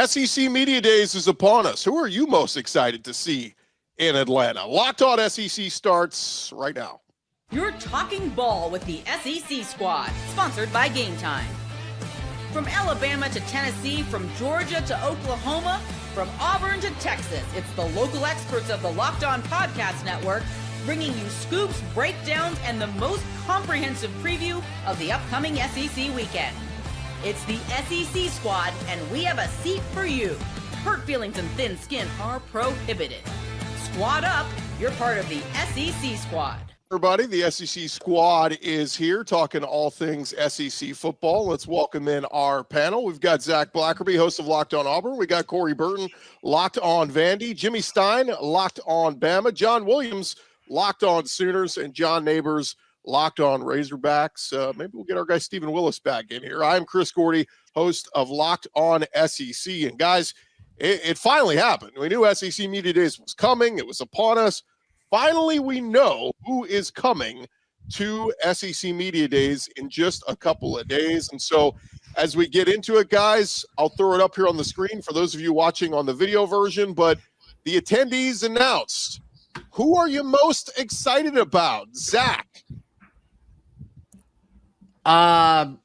SEC Media Days is upon us. Who are you most excited to see in Atlanta? Locked On SEC starts right now. You're talking ball with the SEC Squad, sponsored by Game Time. From Alabama to Tennessee, from Georgia to Oklahoma, from Auburn to Texas, it's the local experts of the Locked On Podcast Network bringing you scoops, breakdowns, and the most comprehensive preview of the upcoming SEC weekend. It's the SEC Squad, and we have a seat for you. Hurt feelings and thin skin are prohibited. Squad up, you're part of the SEC Squad. Everybody, the SEC Squad is here talking all things SEC football. Let's welcome in our panel. We've got Zach Blackerby, host of Locked On Auburn. We got Corey Burton, Locked On Vandy. Jimmy Stein, Locked On Bama. John Williams, Locked On Sooners. And John Neighbors, Locked On Razorbacks. Maybe we'll get our guy Stephen Willis back in here. I'm Chris Gordy, host of Locked On SEC. And guys, it finally happened. We knew SEC Media Days was coming. It was upon us. Finally, we know who is coming to SEC Media Days in just a couple of days. And so as we get into it, guys, I'll throw it up here on the screen for those of you watching on the video version. But the attendees announced. Who are you most excited about? Zach? I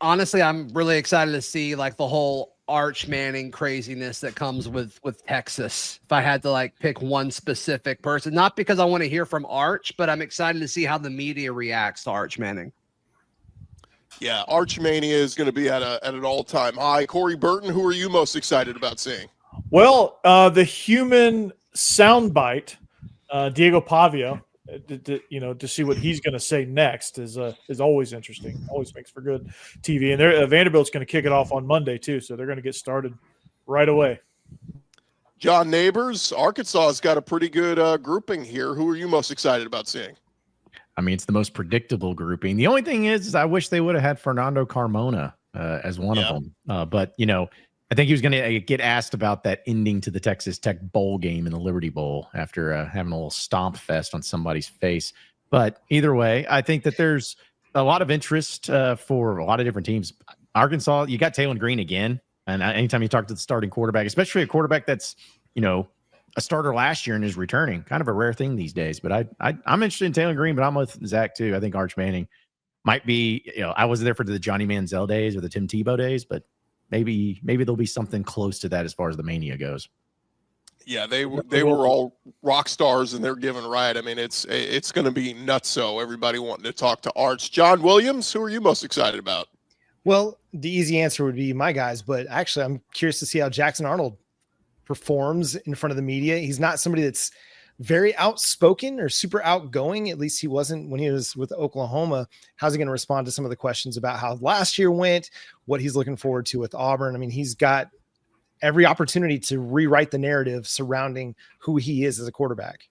honestly, I'm really excited to see like the whole Arch Manning craziness that comes with Texas. If I had to pick one specific person, not because I want to hear from Arch, but I'm excited to see how the media reacts to Arch Manning. Yeah, Arch Mania is going to be at an all-time high. Corey Burton, who are you most excited about seeing? Well, the human soundbite, Diego Pavia, to see what he's going to say next is always interesting. Always makes for good TV. And Vanderbilt's going to kick it off on Monday too, so they're going to get started right away. John Neighbors, Arkansas has got a pretty good grouping here. Who are you most excited about seeing? I mean, it's the most predictable grouping. The only thing is I wish they would have had Fernando Carmona as one of them. But I think he was going to get asked about that ending to the Texas Tech bowl game in the Liberty Bowl after having a little stomp fest on somebody's face. But either way, I think that there's a lot of interest for a lot of different teams. Arkansas, you got Taylor Green again. And anytime you talk to the starting quarterback, especially a quarterback that's, a starter last year and is returning, kind of a rare thing these days. But I'm interested in Taylor Green, but I'm with Zach too. I think Arch Manning might be, I wasn't there for the Johnny Manziel days or the Tim Tebow days, but maybe there'll be something close to that as far as the mania goes. Yeah, they were all rock stars, and they're given right. I mean, it's going to be nutso. Everybody wanting to talk to Arch. John Williams, who are you most excited about? Well, the easy answer would be my guys, but actually, I'm curious to see how Jackson Arnold performs in front of the media. He's not somebody that's very outspoken or super outgoing. At least he wasn't when he was with Oklahoma. How's he going to respond to some of the questions about how last year went, what he's looking forward to with Auburn? I mean, he's got every opportunity to rewrite the narrative surrounding who he is as a quarterback.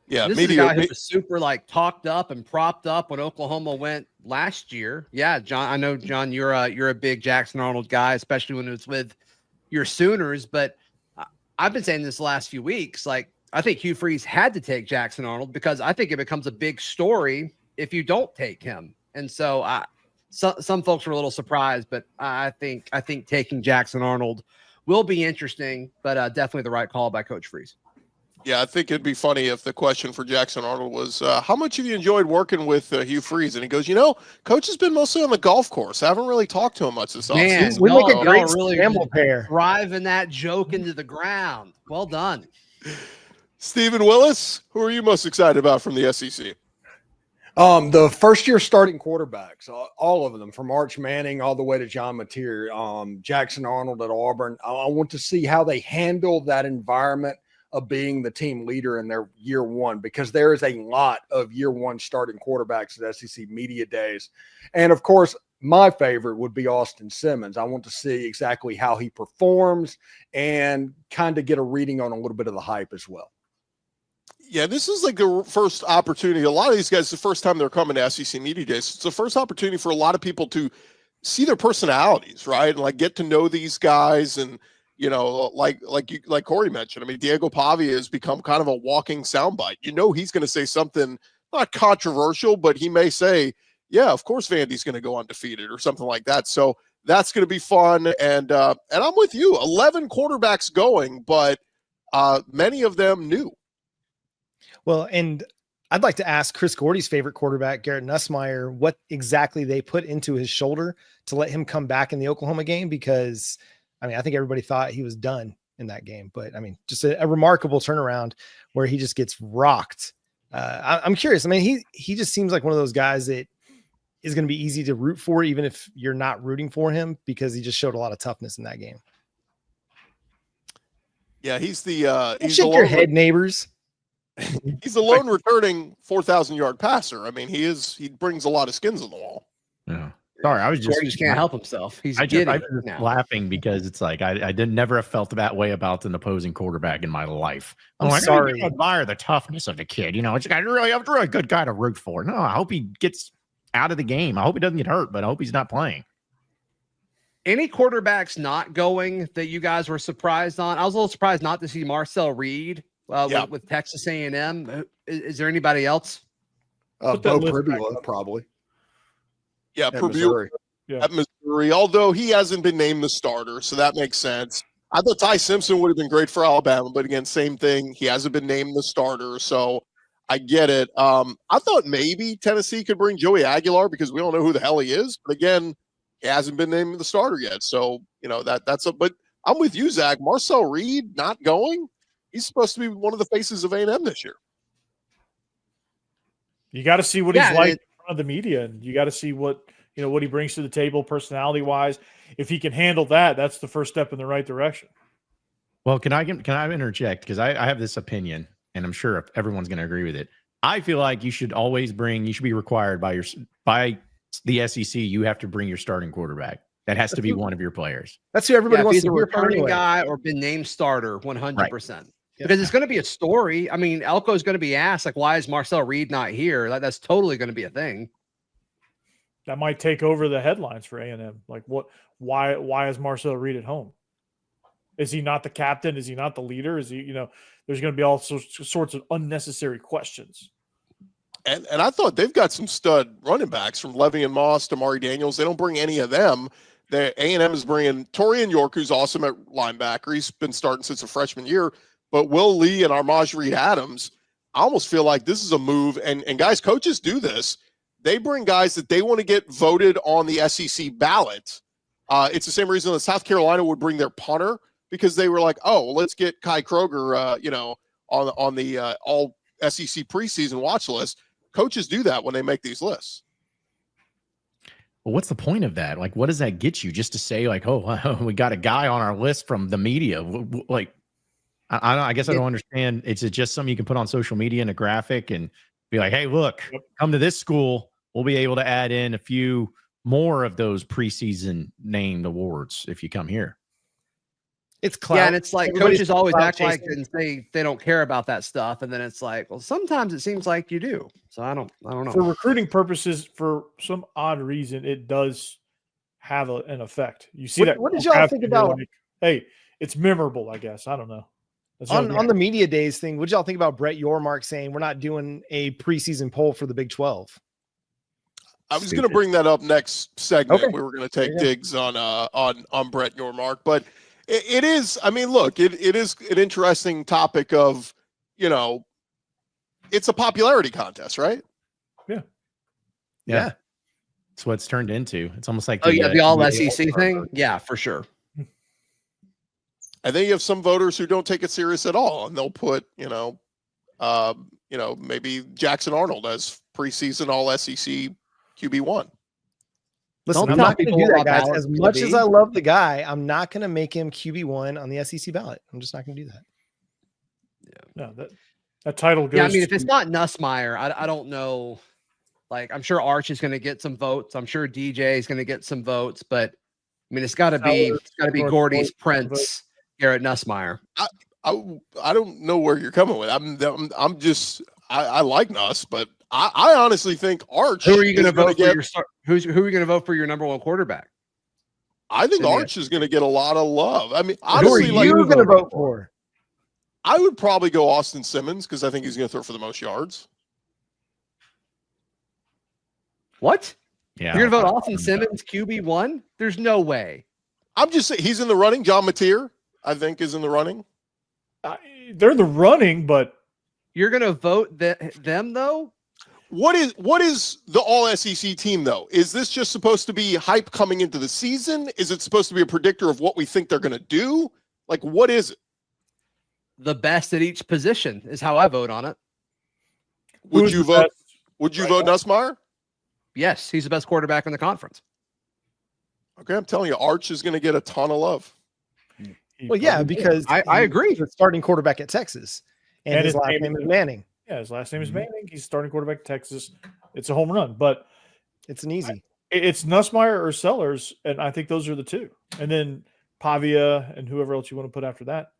Yeah, this is a guy who was super talked up and propped up when Oklahoma went last year. Yeah, John, I know, John, you're a big Jackson Arnold guy, especially when it was with your Sooners. But I've been saying this the last few weeks, I think Hugh Freeze had to take Jackson Arnold because I think it becomes a big story if you don't take him. And so some folks were a little surprised, but I think taking Jackson Arnold will be interesting, but definitely the right call by Coach Freeze. Yeah, I think it'd be funny if the question for Jackson Arnold was, how much have you enjoyed working with Hugh Freeze? And he goes, Coach has been mostly on the golf course. I haven't really talked to him much this offseason. We make a great scramble pair. Driving that joke into the ground. Well done. Stephen Willis, who are you most excited about from the SEC? The first-year starting quarterbacks, all of them, from Arch Manning all the way to John Mateer, Jackson Arnold at Auburn. I want to see how they handle that environment of being the team leader in their year one, because there is a lot of year one starting quarterbacks at SEC Media Days. And, of course, my favorite would be Austin Simmons. I want to see exactly how he performs and kind of get a reading on a little bit of the hype as well. Yeah, this is the first opportunity. A lot of these guys, the first time they're coming to SEC Media Days, it's the first opportunity for a lot of people to see their personalities, right? And get to know these guys. And, like Corey mentioned, I mean, Diego Pavia has become kind of a walking soundbite. He's going to say something not controversial, but he may say, yeah, of course Vandy's going to go undefeated or something like that. So that's going to be fun. And I'm with you. 11 quarterbacks going, but many of them new. Well, and I'd like to ask Chris Gordy's favorite quarterback, Garrett Nussmeier, what exactly they put into his shoulder to let him come back in the Oklahoma game, because I mean, I think everybody thought he was done in that game, but I mean, just a remarkable turnaround where he just gets rocked. I'm curious. I mean, he just seems like one of those guys that is going to be easy to root for, even if you're not rooting for him, because he just showed a lot of toughness in that game. Yeah, he's the he's shake your head, neighbors. He's a lone returning 4,000-yard passer. I mean, he brings a lot of skins on the wall. Yeah. Sorry, I was just can't help himself. He's I just laughing because it's like I didn't never have felt that way about an opposing quarterback in my life. I'm like, sorry. I admire the toughness of the kid. You know, it's a really good guy to root for. No, I hope he gets out of the game. I hope he doesn't get hurt, but I hope he's not playing. Any quarterbacks not going that you guys were surprised on? I was a little surprised not to see Marcel Reed with Texas A&M. Is there anybody else? Bo Pribula, probably. Yeah, Purdue at Missouri, although he hasn't been named the starter, so that makes sense. I thought Ty Simpson would have been great for Alabama, but again, same thing. He hasn't been named the starter, so I get it. I thought maybe Tennessee could bring Joey Aguilar because we don't know who the hell he is. But again, he hasn't been named the starter yet. So, you know, but I'm with you, Zach. Marcel Reed not going. He's supposed to be one of the faces of A&M this year. You got to see what he's like in front of the media, and you got to see what he brings to the table personality wise. If he can handle that, that's the first step in the right direction. Well, can I interject? Because I have this opinion, and I'm sure everyone's going to agree with it. I feel like you should be required by the SEC. You have to bring your starting quarterback. That has to be one of your players. That's who everybody wants to be a returning guy or been named starter 100%. Right. Because it's going to be a story. I mean, Elko is going to be asked, like, why is Marcel Reed not here? That's totally going to be a thing. That might take over the headlines for A&M. Like, why is Marcel Reed at home? Is he not the captain? Is he not the leader? Is he, there's going to be all sorts of unnecessary questions. And I thought they've got some stud running backs from Levy and Moss to Mari Daniels. They don't bring any of them. A&M is bringing Torian York, who's awesome at linebacker. He's been starting since a freshman year. But Will Lee and Armaj Reed Adams, I almost feel like this is a move. And guys, coaches do this. They bring guys that they want to get voted on the SEC ballot. It's the same reason that South Carolina would bring their punter, because they were like, oh, well, let's get Kai Kroger, on the all SEC preseason watch list. Coaches do that when they make these lists. Well, what's the point of that? Like, what does that get you? Just to say, like, oh, we got a guy on our list from the media. Like, I guess I don't understand. It's just something you can put on social media in a graphic and be like, hey, look, come to this school. We'll be able to add in a few more of those preseason named awards if you come here. It's clout. Yeah, and it's like coaches always act like and say they don't care about that stuff, and then it's like, well, sometimes it seems like you do. So I don't know. For recruiting purposes, for some odd reason, it does have an effect. You see that. What did y'all think about? Like, hey, it's memorable. I guess I don't know. On the media days thing, what did y'all think about Brett Yormark saying we're not doing a preseason poll for the Big 12? I was going to bring that up next segment. Okay. We were going to take digs on Brett Yormark, but it is. I mean, look, it is an interesting topic of, it's a popularity contest, right? Yeah. That's what it's turned into. It's almost like the all SEC thing. Yeah, for sure. And then you have some voters who don't take it serious at all, and they'll put, maybe Jackson Arnold as preseason all SEC QB1. Listen, I'm not going to do that, guys. As much as I love the guy, I'm not going to make him QB1 on the SEC ballot. I'm just not going to do that. Yeah. No, that title goes. Yeah, I mean, if it's not Nussmeier, I don't know. Like, I'm sure Arch is going to get some votes. I'm sure DJ is going to get some votes, but I mean, it's got to be Gordy's Prince, Garrett Nussmeier. I don't know where you're coming with. I'm just I like Nuss, but I honestly think Arch. Who are you going to vote for? Who are you going to vote for your number one quarterback? I think Arch is going to get a lot of love. I mean, honestly, who are you going to vote for? I would probably go Austin Simmons because I think he's going to throw for the most yards. What? Yeah. You're going to vote Austin Simmons QB1? There's no way. I'm just saying he's in the running. John Mateer, I think, is in the running. They're in the running, but You're going to vote them, though? What is the all SEC team, though? Is this just supposed to be hype coming into the season? Is it supposed to be a predictor of what we think they're going to do? Like, what is it? The best at each position is how I vote on it. Would you vote Nussmeier? Yes, he's the best quarterback in the conference. Okay, I'm telling you, Arch is going to get a ton of love. Well, yeah, because I agree. He's the starting quarterback at Texas, and his last name is Manning. Yeah, his last name is Manning. He's starting quarterback at Texas. It's a home run, but it's an easy. It's Nussmeier or Sellers, and I think those are the two. And then Pavia and whoever else you want to put after that.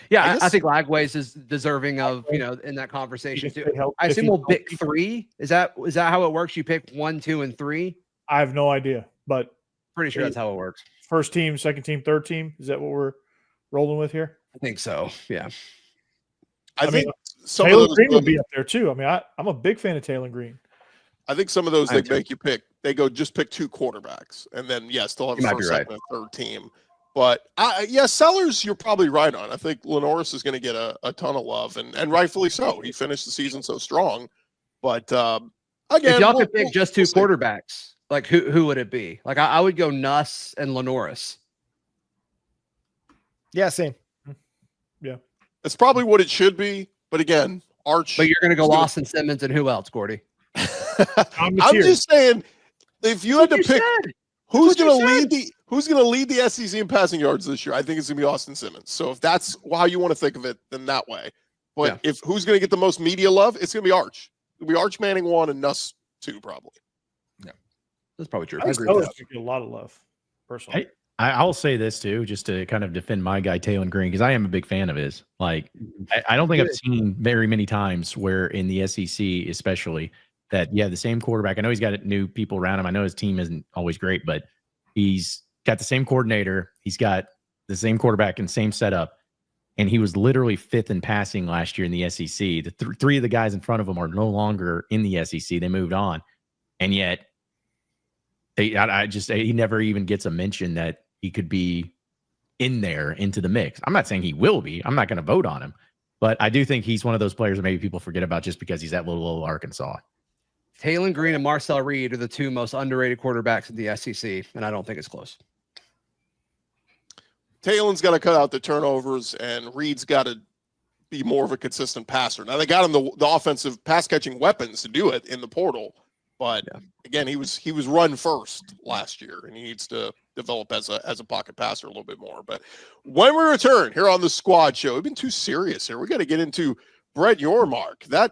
Yeah, I think Lagways is deserving of, in that conversation too. I assume we'll pick 3. Is that how it works? You pick 1, 2, and 3? I have no idea, but pretty sure that's how it works. First team, second team, third team. Is that what we're rolling with here? I think so. Yeah. I think some Taylor of those Green will be up there too. I mean, I'm a big fan of Taylor Green. I think some of those they make you pick. They go just pick 2 quarterbacks, and then still have a first, second, and third team. But Sellers, you're probably right on. I think Lenoris is going to get a ton of love, and rightfully so. He finished the season so strong. But again, if y'all could pick just 2 quarterbacks, like who would it be? Like I would go Nuss and Lenoris. Yeah, same. Yeah, it's probably what it should be. But again, Arch. But you're going to go Austin Simmons and who else, Gordy? I'm just saying, if you had to pick who's going to lead the SEC in passing yards this year, I think it's going to be Austin Simmons. So if that's how you want to think of it, then that way. But if who's going to get the most media love, it's going to be Arch. It'll be Arch Manning 1 and Nuss 2 probably. Yeah, that's probably true. I agree with that. Get a lot of love, personally. I'll say this too, just to kind of defend my guy Taylor Green, because I am a big fan of his. Like, I don't think I've seen very many times where in the SEC, especially, that the same quarterback. I know he's got new people around him. I know his team isn't always great, but he's got the same coordinator. He's got the same quarterback and same setup. And he was literally 5th in passing last year in the SEC. The 3 of the guys in front of him are no longer in the SEC. They moved on. And yet he never even gets a mention that he could be in there into the mix. I'm not saying he will be. I'm not going to vote on him. But I do think he's one of those players that maybe people forget about just because he's at little Arkansas. Taylor Green and Marcel Reed are the 2 most underrated quarterbacks in the SEC, and I don't think it's close. Taylor's got to cut out the turnovers, and Reed's got to be more of a consistent passer. Now, they got him the offensive pass-catching weapons to do it in the portal, but again, he was run first last year, and he needs to develop as a pocket passer a little bit more. But when we return here on the Squad Show, we've been too serious here. We got to get into Brett Yormark. That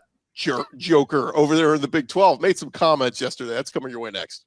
joker over there in the Big 12 made some comments yesterday. That's coming your way next.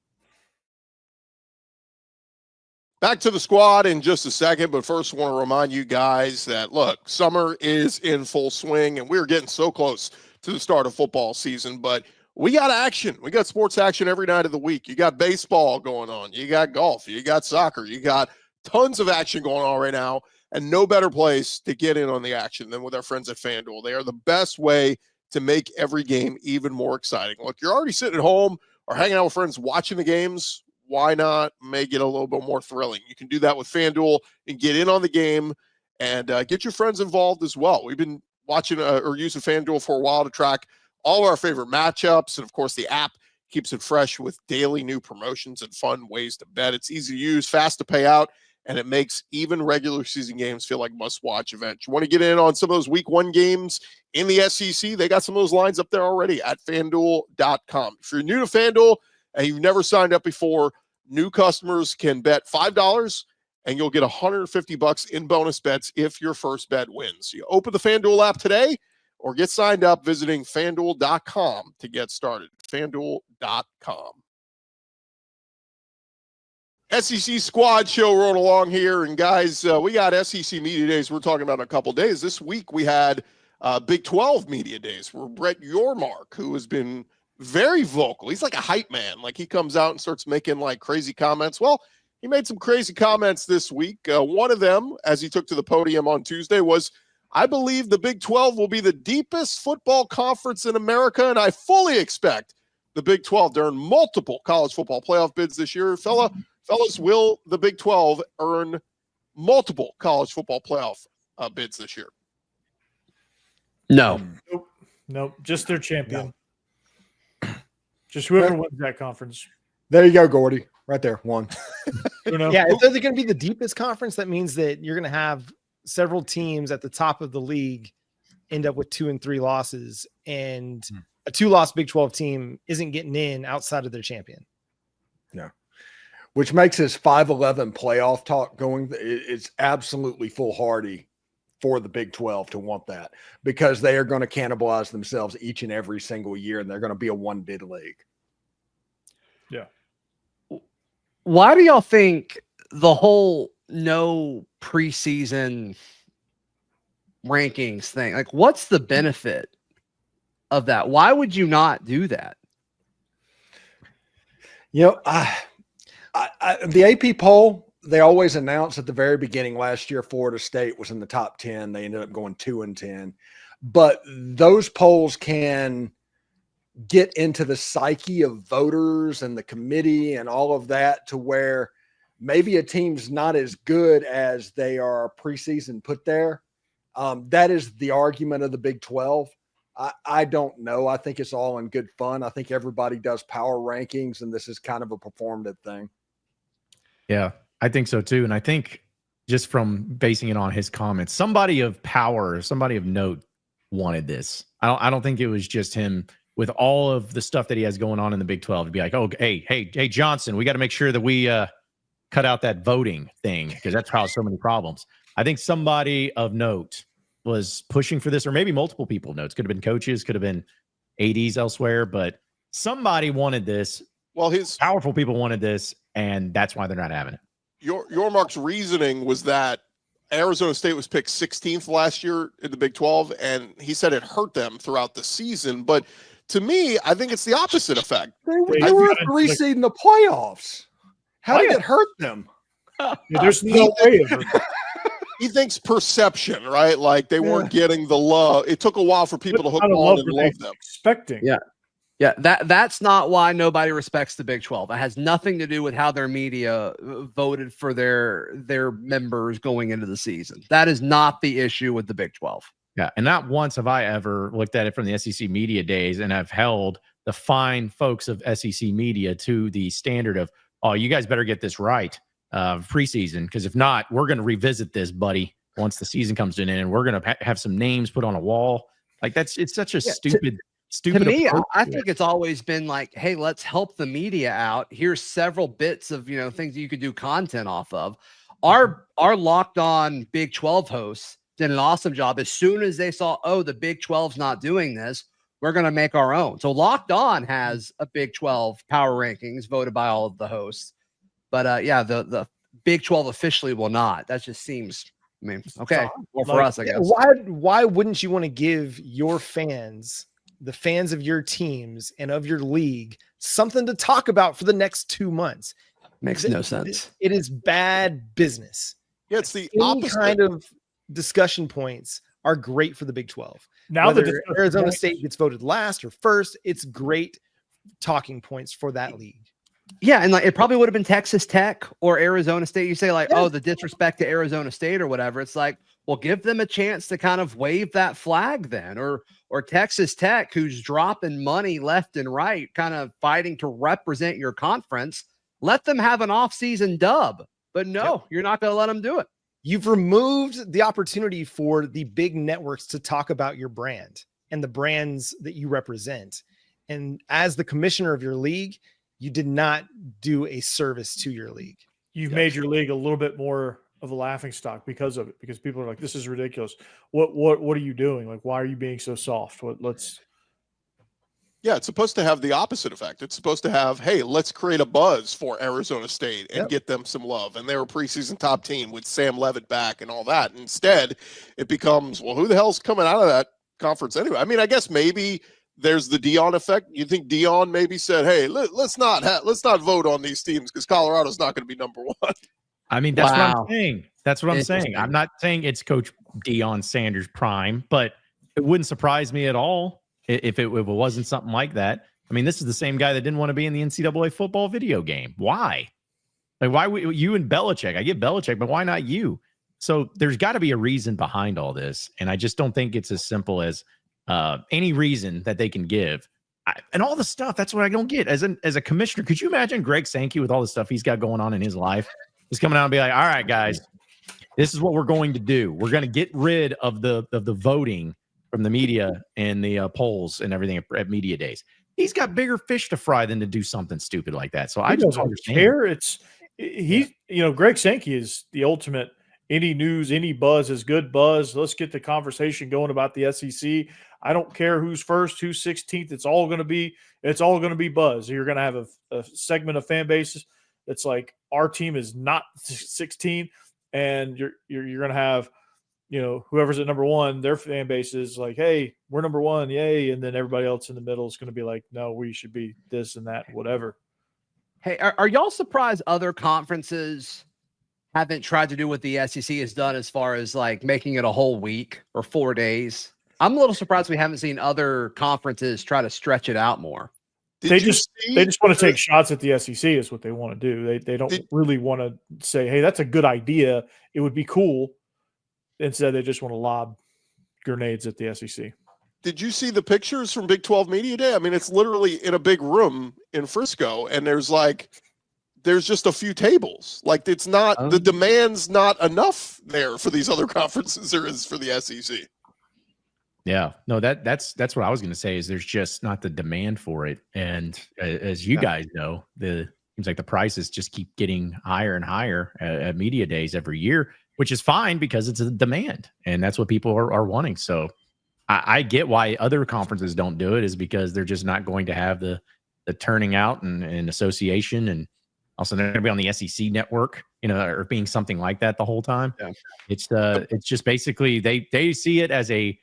Back to the Squad in just a second, but first I want to remind you guys that, look, summer is in full swing, and we're getting so close to the start of football season, but we got action. We got sports action every night of the week. You got baseball going on. You got golf. You got soccer. You got tons of action going on right now, and no better place to get in on the action than with our friends at FanDuel. They are the best way to make every game even more exciting. Look, you're already sitting at home or hanging out with friends watching the games. Why not make it a little bit more thrilling? You can do that with FanDuel and get in on the game and get your friends involved as well. We've been watching or using FanDuel for a while to track all our favorite matchups. And, of course, the app keeps it fresh with daily new promotions and fun ways to bet. It's easy to use, fast to pay out, and it makes even regular season games feel like must-watch events. You want to get in on some of those Week 1 games in the SEC? They got some of those lines up there already at FanDuel.com. If you're new to FanDuel and you've never signed up before, new customers can bet $5 and you'll get $150 in bonus bets if your first bet wins. You open the FanDuel app today or get signed up visiting FanDuel.com to get started. FanDuel.com. SEC Squad Show rolling along here. And guys, we got SEC Media Days we're talking about in a couple days. This week we had Big 12 Media Days where Brett Yormark, who has been very vocal. He's like a hype man. Like he comes out and starts making like crazy comments. Well, he made some crazy comments this week. One of them, as he took to the podium on Tuesday, was, I believe the Big 12 will be the deepest football conference in America, and I fully expect the the Big 12 to earn multiple college football playoff bids this year. Fellas, will the Big 12 earn multiple college football playoff bids this year? No. Nope. Just their champion. Just whoever wins that conference. There you go, Gordy. Right there. One. Yeah, if they're going to be the deepest conference, that means that you're going to have several teams at the top of the league end up with 2 and 3 losses, and a 2-loss Big 12 team isn't getting in outside of their champion. No. Which makes this 5-11 playoff talk going. It's absolutely foolhardy for the Big 12 to want that, because they are going to cannibalize themselves each and every single year, and they're going to be a one-bid league. Yeah. Why do y'all think the whole no preseason rankings thing, like, what's the benefit of that? Why would you not do that? You know, the AP poll, they always announce at the very beginning last year, Florida State was in the top 10. They ended up going 2-10. But those polls can get into the psyche of voters and the committee and all of that, to where maybe a team's not as good as they are preseason put there. That is the argument of the Big 12. I don't know. I think it's all in good fun. I think everybody does power rankings, and this is kind of a performative thing. Yeah, I think so too. And I think, just from basing it on his comments, somebody of power, somebody of note wanted this. I don't think it was just him with all of the stuff that he has going on in the Big 12 to be like, oh, hey, Johnson, we got to make sure that we cut out that voting thing, because that's caused so many problems. I think somebody of note was pushing for this, or maybe multiple people of notes. Could have been coaches, could have been ADs elsewhere, but somebody wanted this. Well, his powerful people wanted this, and that's why they're not having it. Yormark's reasoning was that Arizona State was picked 16th last year in the Big 12, and he said it hurt them throughout the season. But to me, I think it's the opposite effect. They were 3 seed in the playoffs. How did it hurt them? Yeah, there's no way. He thinks perception, right? Like they weren't getting the love. It took a while for people to hook on and love them. Expecting. Yeah, that's not why nobody respects the Big 12. It has nothing to do with how their media voted for their members going into the season. That is not the issue with the Big 12. Yeah, and not once have I ever looked at it from the SEC media days and have held the fine folks of SEC media to the standard of, oh, you guys better get this right preseason, because if not, we're going to revisit this, buddy, once the season comes to an end, and we're going to have some names put on a wall. Like it's such a stupid. To me, I think it's always been like, hey, let's help the media out. Here's several bits of, things that you could do content off of. Our Locked On Big 12 hosts did an awesome job. As soon as they saw, oh, the Big 12's not doing this, we're going to make our own. So Locked On has a Big 12 power rankings voted by all of the hosts. But the Big 12 officially will not. That just seems, okay. Well, for us, I guess. Why wouldn't you want to give your fans, the fans of your teams and of your league, something to talk about for the next 2 months? Makes no sense. It is bad business. Yeah, it's the Any opposite kind of discussion points are great for the Big 12. Now Whether Arizona State gets voted last or first, it's great talking points for that league. Yeah, and like it probably would have been Texas Tech or Arizona State. You say oh, the disrespect to Arizona State or whatever. It's like, well, give them a chance to kind of wave that flag then, or Texas Tech, who's dropping money left and right, kind of fighting to represent your conference. Let them have an off-season dub, but no, you're not going to let them do it. You've removed the opportunity for the big networks to talk about your brand and the brands that you represent. And as the commissioner of your league, you did not do a service to your league. You've made your league a little bit more of a laughing stock because of it, because people are like, this is ridiculous. What are you doing? Like, why are you being so soft? Yeah, it's supposed to have the opposite effect. It's supposed to have, hey, let's create a buzz for Arizona State and get them some love. And they were a preseason top team with Sam Levitt back and all that. Instead, it becomes, well, who the hell's coming out of that conference anyway? I mean, I guess maybe there's the Dion effect. You think Dion maybe said, hey, let's not vote on these teams because Colorado's not going to be number one. I mean, that's what I'm saying. That's what I'm saying. I'm not saying it's Coach Deion Sanders prime, but it wouldn't surprise me at all if it wasn't something like that. I mean, this is the same guy that didn't want to be in the NCAA football video game. Why? Like, why would you and Belichick? I get Belichick, but why not you? So there's got to be a reason behind all this. And I just don't think it's as simple as any reason that they can give. And all the stuff, that's what I don't get. As a commissioner, could you imagine Greg Sankey with all the stuff he's got going on in his life? He's coming out and be like, all right, guys, this is what we're going to do. We're going to get rid of the voting from the media and the polls and everything at media days. He's got bigger fish to fry than to do something stupid like that. So I just don't understand. Greg Sankey is the ultimate. Any news, any buzz is good buzz. Let's get the conversation going about the SEC. I don't care who's first, who's 16th. It's all going to be buzz. You're going to have a segment of fan bases that's like, our team is not 16, and you're going to have, whoever's at number one, their fan base is like, hey, we're number one, yay, and then everybody else in the middle is going to be like, no, we should be this and that, whatever. Hey, are y'all surprised other conferences haven't tried to do what the SEC has done as far as like making it a whole week or 4 days? I'm a little surprised we haven't seen other conferences try to stretch it out more. They just want to take shots at the SEC is what they want to do. They don't really want to say, hey, that's a good idea. It would be cool. Instead, they just want to lob grenades at the SEC. Did you see the pictures from Big 12 Media Day? I mean, it's literally in a big room in Frisco, and there's just a few tables. Like, it's not the demand's not enough there for these other conferences there is for the SEC. Yeah, no, that's what I was going to say is there's just not the demand for it. And as you guys know, seems like the prices just keep getting higher and higher at media days every year, which is fine because it's a demand and that's what people are wanting. So I get why other conferences don't do it, is because they're just not going to have the turning out and association, and also they're going to be on the SEC network, or being something like that the whole time. Yeah. It's just basically they see it as a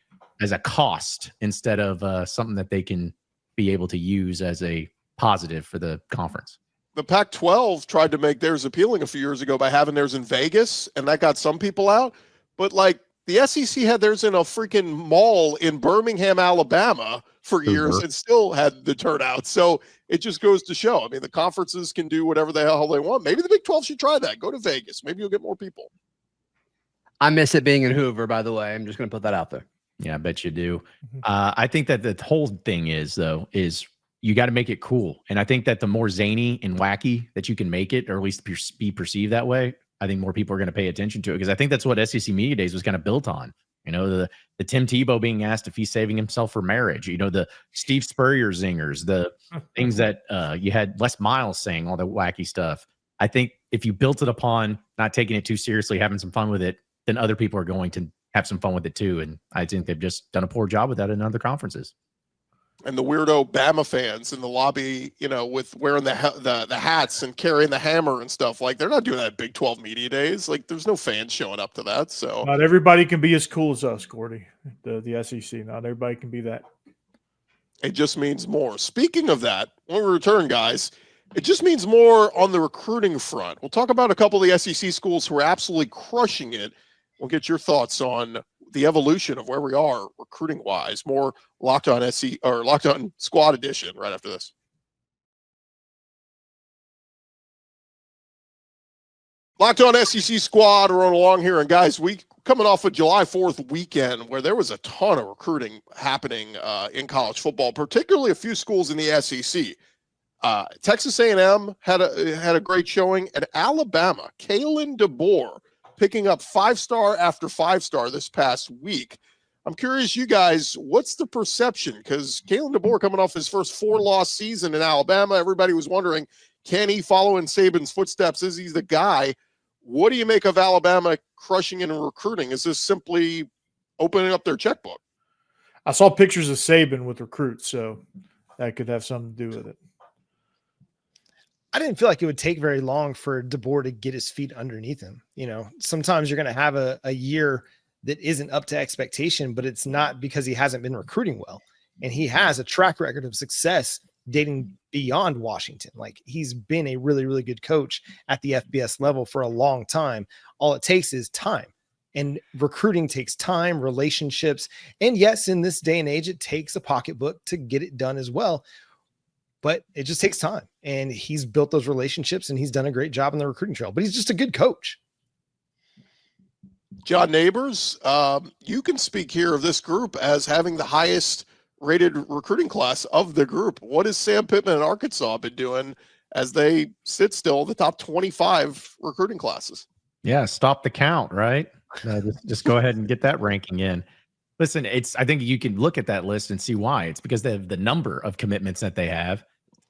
cost instead of something that they can be able to use as a positive for the conference. The Pac-12 tried to make theirs appealing a few years ago by having theirs in Vegas, and that got some people out. But like the SEC had theirs in a freaking mall in Birmingham, Alabama for years and still had the turnout. So it just goes to show. I mean, the conferences can do whatever the hell they want. Maybe the Big 12 should try that. Go to Vegas. Maybe you'll get more people. I miss it being in Hoover, by the way. I'm just going to put that out there. Yeah, I bet you do. I think that the whole thing is you got to make it cool. And I think that the more zany and wacky that you can make it, or at least be perceived that way, I think more people are going to pay attention to it, because I think that's what SEC Media Days was kind of built on. The Tim Tebow being asked if he's saving himself for marriage, the Steve Spurrier zingers, the things that you had Les Miles saying, all the wacky stuff. I think if you built it upon not taking it too seriously, having some fun with it, then other people are going to have some fun with it too. And I think they've just done a poor job with that in other conferences. And the weirdo Bama fans in the lobby, with wearing the hats and carrying the hammer and stuff, like they're not doing that at Big 12 Media Days. Like there's no fans showing up to that. So not everybody can be as cool as us, Gordy. The SEC, not everybody can be that. It just means more. Speaking of that, when we return, guys, it just means more on the recruiting front. We'll talk about a couple of the SEC schools who are absolutely crushing it. We'll get your thoughts on the evolution of where we are recruiting wise. More Locked On SC or Locked On Squad Edition right after this. Locked On SEC Squad, we're on along here, and guys, we coming off of July 4th weekend where there was a ton of recruiting happening in college football, particularly a few schools in the SEC. Texas A&M had a great showing, and Alabama, Kalen DeBoer, picking up 5-star after 5-star this past week. I'm curious, you guys, what's the perception? Because Kalen DeBoer coming off his first 4-loss season in Alabama, everybody was wondering, can he follow in Saban's footsteps? Is he the guy? What do you make of Alabama crushing in recruiting? Is this simply opening up their checkbook? I saw pictures of Saban with recruits, so that could have something to do with it. I didn't feel like it would take very long for DeBoer to get his feet underneath him. Sometimes you're going to have a year that isn't up to expectation, but it's not because he hasn't been recruiting well. And he has a track record of success dating beyond Washington. Like, he's been a really, really good coach at the FBS level for a long time. All it takes is time, and recruiting takes time, relationships. And yes, in this day and age, it takes a pocketbook to get it done as well. but it just takes time. And he's built those relationships and he's done a great job on the recruiting trail, but he's just a good coach. John Neighbors, you can speak here of this group as having the highest rated recruiting class of the group. What has Sam Pittman and Arkansas been doing as they sit still the top 25 recruiting classes? Yeah, stop the count, right? Just go ahead and get that ranking in. Listen, I think you can look at that list and see why. It's because they have the number of commitments that they have,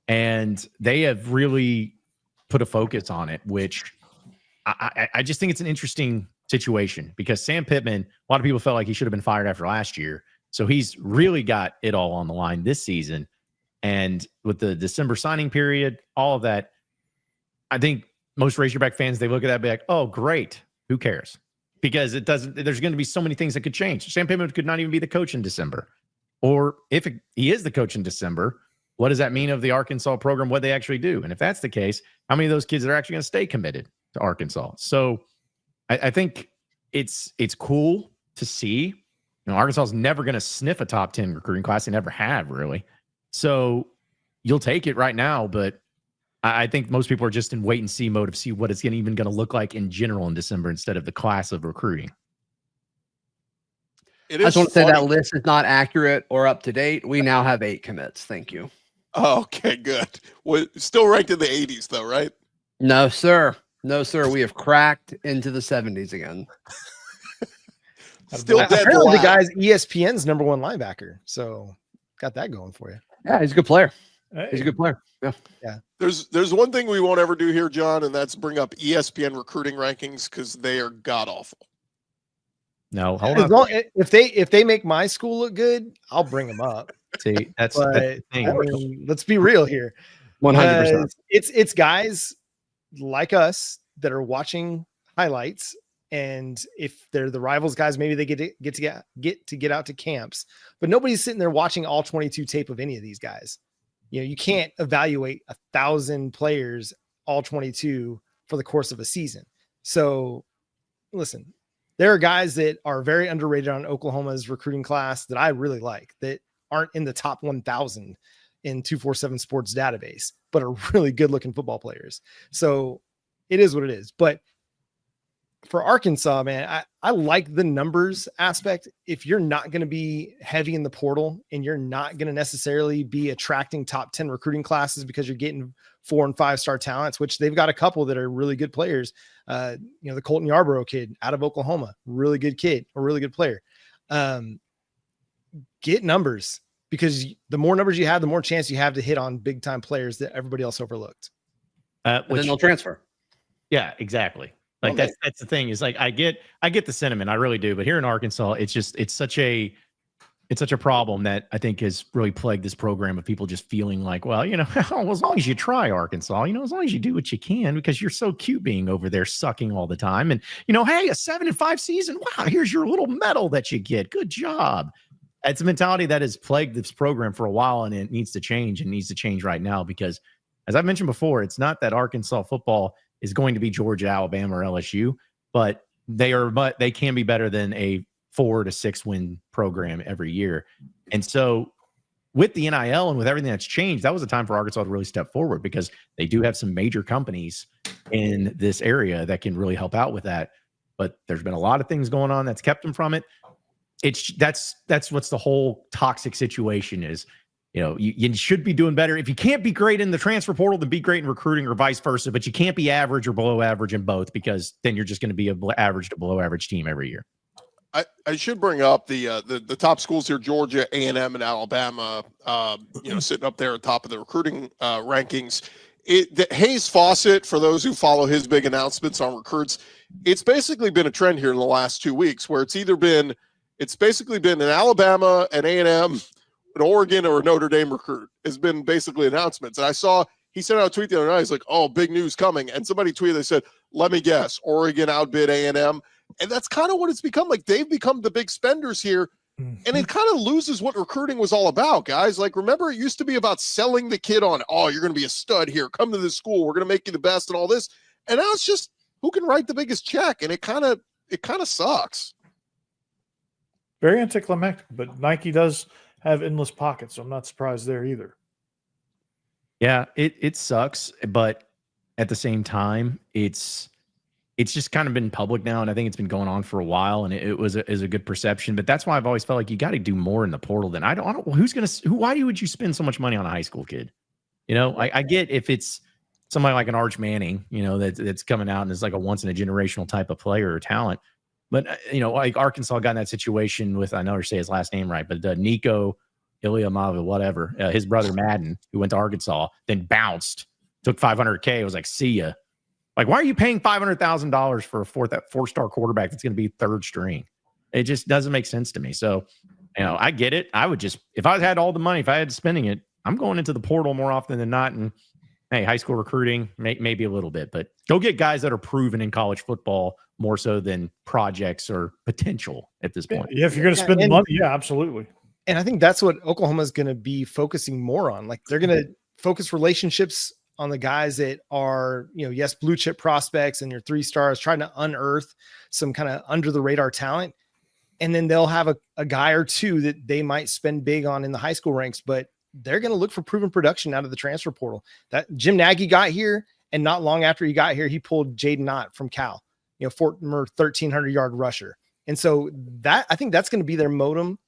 and they have really put a focus on it, which I just think it's an interesting situation because Sam Pittman, a lot of people felt like he should have been fired after last year. So he's really got it all on the line this season. And with the December signing period, all of that, I think most Razorback fans, they look at that and be like, oh, great. Who cares? Because there's going to be so many things that could change. Sam Pittman could not even be the coach in December. Or if he is the coach in December, what does that mean of the Arkansas program, what they actually do? And if that's the case, how many of those kids are actually going to stay committed to Arkansas? So I think it's cool to see. Arkansas is never going to sniff a top 10 recruiting class. They never have, really. So you'll take it right now, but I think most people are just in wait and see mode of see what it's even going to look like in general in December instead of the class of recruiting. I just want to say that list is not accurate or up to date. We now have 8 commits. Thank you. Oh, okay, good. Still ranked in the 80s, though, right? No, sir. No, sir. We have cracked into the 70s again. Still dead. Apparently the guy's ESPN's number 1 linebacker. So got that going for you. Yeah, he's a good player. Hey. He's a good player. Yeah. There's one thing we won't ever do here, John, and that's bring up ESPN recruiting rankings because they are god awful. No, hold on. If they make my school look good, I'll bring them up. See, that's the thing. I mean, let's be real here. 100%. It's guys like us that are watching highlights, and if they're the rivals guys, maybe they get to get out to camps, but nobody's sitting there watching all 22 tape of any of these guys. You can't evaluate 1,000 players, all 22 for the course of a season. So listen, there are guys that are very underrated on Oklahoma's recruiting class that I really like that aren't in the top 1,000 in 247 Sports database, but are really good looking football players. So it is what it is. But for Arkansas, man, I like the numbers aspect. If you're not going to be heavy in the portal and you're not going to necessarily be attracting top 10 recruiting classes because you're getting 4 and 5 star talents, which they've got a couple that are really good players. The Colton Yarborough kid out of Oklahoma, really good kid, a really good player. Get numbers, because the more numbers you have, the more chance you have to hit on big time players that everybody else overlooked. And then they'll transfer. Yeah, exactly. Like that's the thing is like I get the sentiment, I really do, but here in Arkansas, it's such a problem that I think has really plagued this program of people just feeling like, well, as long as you try, Arkansas, as long as you do what you can, because you're so cute being over there sucking all the time, and hey, a 7-5 season, wow, here's your little medal that you get, good job. It's a mentality that has plagued this program for a while, and it needs to change, and needs to change right now, because as I've mentioned before, it's not that Arkansas football is going to be Georgia, Alabama, or LSU, but they can be better than a 4 to 6 win program every year. And so with the NIL and with everything that's changed, that was a time for Arkansas to really step forward, because they do have some major companies in this area that can really help out with that. But there's been a lot of things going on that's kept them from it. That's what's the whole toxic situation is. You should be doing better. If you can't be great in the transfer portal, then be great in recruiting, or vice versa. But you can't be average or below average in both, because then you're just going to be an average to below average team every year. I should bring up the top schools here: Georgia, A&M, and Alabama. Sitting up there at top of the recruiting rankings. Hayes Fawcett, for those who follow his big announcements on recruits, it's basically been a trend here in the last 2 weeks where it's basically been an Alabama, an A&M, an Oregon, or a Notre Dame recruit has been basically announcements. And I saw he sent out a tweet the other night. He's like, "Oh, big news coming!" And somebody tweeted, they said, "Let me guess, Oregon outbid A&M." And that's kind of what it's become. Like, they've become the big spenders here. And it kind of loses what recruiting was all about, guys. Like, remember, it used to be about selling the kid on, oh, you're going to be a stud here. Come to this school. We're going to make you the best and all this. And now it's just who can write the biggest check. And it kind of sucks. Very anticlimactic, but Nike does have endless pockets, so I'm not surprised there either. Yeah, it sucks, but at the same time, it's just kind of been public now, and I think it's been going on for a while, and it is a good perception. But that's why I've always felt like you got to do more in the portal than I don't. Why would you spend so much money on a high school kid? I get if it's somebody like an Arch Manning, that's coming out and is like a once in a generational type of player or talent. But like Arkansas got in that situation with, I never say his last name right, but Nico Iliamava, whatever, his brother Madden, who went to Arkansas, then bounced, took $500K. It was like, see ya. Like, why are you paying $500,000 for a four-star quarterback that's going to be third string? It just doesn't make sense to me. So, I get it. I would just, if I had all the money, if I had spending it, I'm going into the portal more often than not. And hey, high school recruiting, maybe a little bit, but go get guys that are proven in college football more so than projects or potential at this point. Yeah, if you're going to spend the money, yeah, absolutely. And I think that's what Oklahoma is going to be focusing more on. Like, they're going to focus relationships on the guys that are, yes, blue chip prospects and your 3 stars, trying to unearth some kind of under the radar talent. And then they'll have a guy or two that they might spend big on in the high school ranks, but they're going to look for proven production out of the transfer portal. That Jim Nagy got here, and not long after he got here, he pulled Jaden Ott from Cal, former 1,300-yard rusher. And so I think that's going to be their modem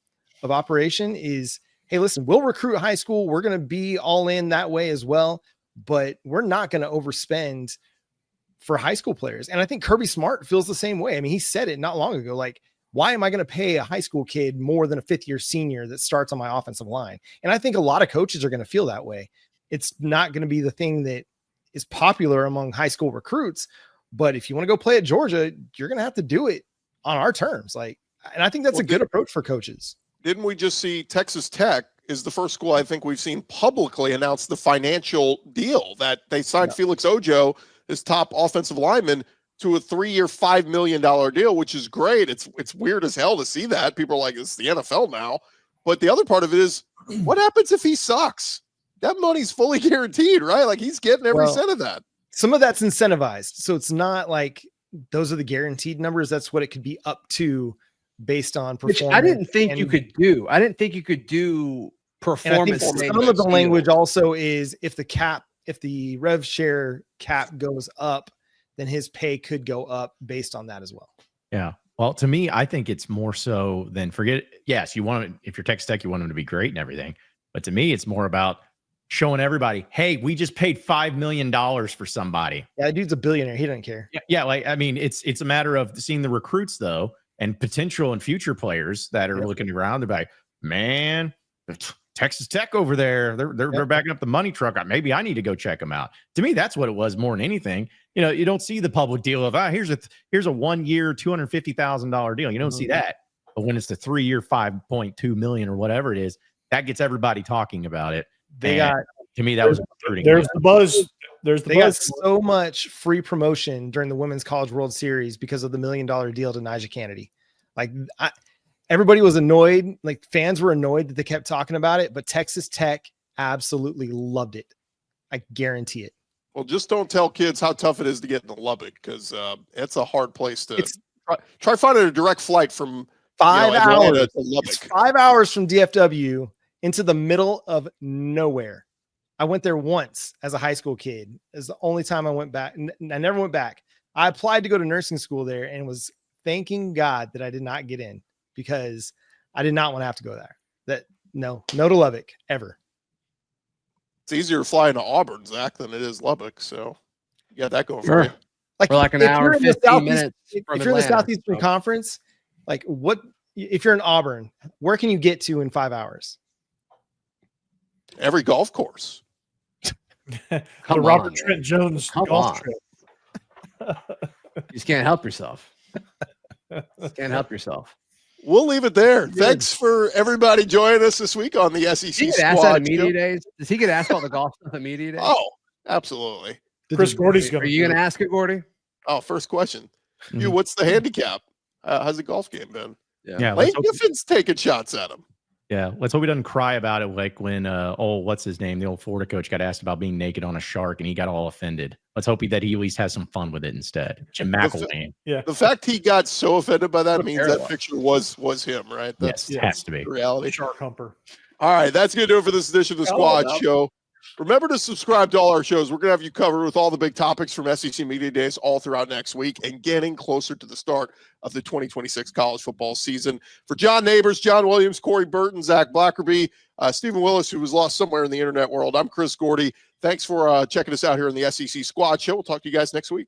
of operation is, hey, listen, we'll recruit high school. We're going to be all in that way as well, but we're not going to overspend for high school players. And I think Kirby Smart feels the same way. I mean, he said it not long ago, like, why am I going to pay a high school kid more than a 5th-year senior that starts on my offensive line? And I think a lot of coaches are going to feel that way. It's not going to be the thing that is popular among high school recruits, but if you want to go play at Georgia, you're going to have to do it on our terms. And I think that's a good approach for coaches. Didn't we just see Texas Tech is the first school I think we've seen publicly announce the financial deal that they signed Felix Ojo, his top offensive lineman, to a 3-year, $5 million deal, which is great. It's weird as hell to see that. People are like, it's the NFL now. But the other part of it is, what happens if he sucks? That money's fully guaranteed, right? Like, he's getting every cent of that. Some of that's incentivized. So it's not like those are the guaranteed numbers. That's what it could be up to based on performance. Which I didn't think you could do. I didn't think you could do performance. Some of the language also is if the rev share cap goes up, then his pay could go up based on that as well. Yeah. Well, to me, I think it's more so than forget. Yes, you want if you're Texas Tech, you want them to be great and everything. But to me, it's more about showing everybody, hey, we just paid $5 million for somebody. Yeah, dude's a billionaire. He doesn't care. Yeah. Like, I mean, it's a matter of seeing the recruits though, and potential and future players that are looking around. They're like, man, Texas Tech over there, they're backing up the money truck. Maybe I need to go check them out. To me, that's what it was more than anything. You don't see the public deal of here's a 1-year $250,000 deal. You don't see that. But when it's the 3-year $5.2 million or whatever it is, that gets everybody talking about it. To me, that was recruiting. There's the buzz. They got so much free promotion during the Women's College World Series because of the $1 million deal to Nyjah Kennedy. Like, everybody was annoyed. Like, fans were annoyed that they kept talking about it, but Texas Tech absolutely loved it. I guarantee it. Well, just don't tell kids how tough it is to get into Lubbock, because it's a hard place to try finding a direct flight from 5 hours to Lubbock. It's 5 hours from DFW into the middle of nowhere. I went there once as a high school kid. It's the only time I went back. I never went back. I applied to go to nursing school there and was thanking God that I did not get in, because I did not want to have to go there. No to Lubbock ever. It's easier to fly into Auburn, Zach, than it is Lubbock. So you got that going for you. Like, we're like an hour and 15 minutes. If you're in the Southeastern Conference, like, if you're in Auburn, where can you get to in 5 hours? Every golf course. The Robert Trent Jones golf trip. You just can't help yourself. We'll leave it there. Thanks for everybody joining us this week on the SEC Squad. At media days? Does he get asked about the golf stuff at media days? Oh, absolutely. Chris Gordy's going. Are you going to ask it, Gordy? Oh, first question. What's the handicap? How's the golf game been? Yeah. Lane Kiffin's taking shots at him. Yeah, let's hope he doesn't cry about it like when what's his name, the old Florida coach, got asked about being naked on a shark and he got all offended. Let's hope that he at least has some fun with it instead. Jim McElwain. The fact he got so offended by that means that picture was him, right? Yes, it has to be. Reality. Shark humper. All right, that's going to do it for this edition of the Squad Show. Remember to subscribe to all our shows. We're going to have you covered with all the big topics from SEC Media Days all throughout next week and getting closer to the start of the 2026 college football season. For John Neighbors, John Williams, Corey Burton, Zach Blackerby, Stephen Willis, who was lost somewhere in the internet world, I'm Chris Gordy. Thanks for checking us out here on the SEC Squad Show. We'll talk to you guys next week.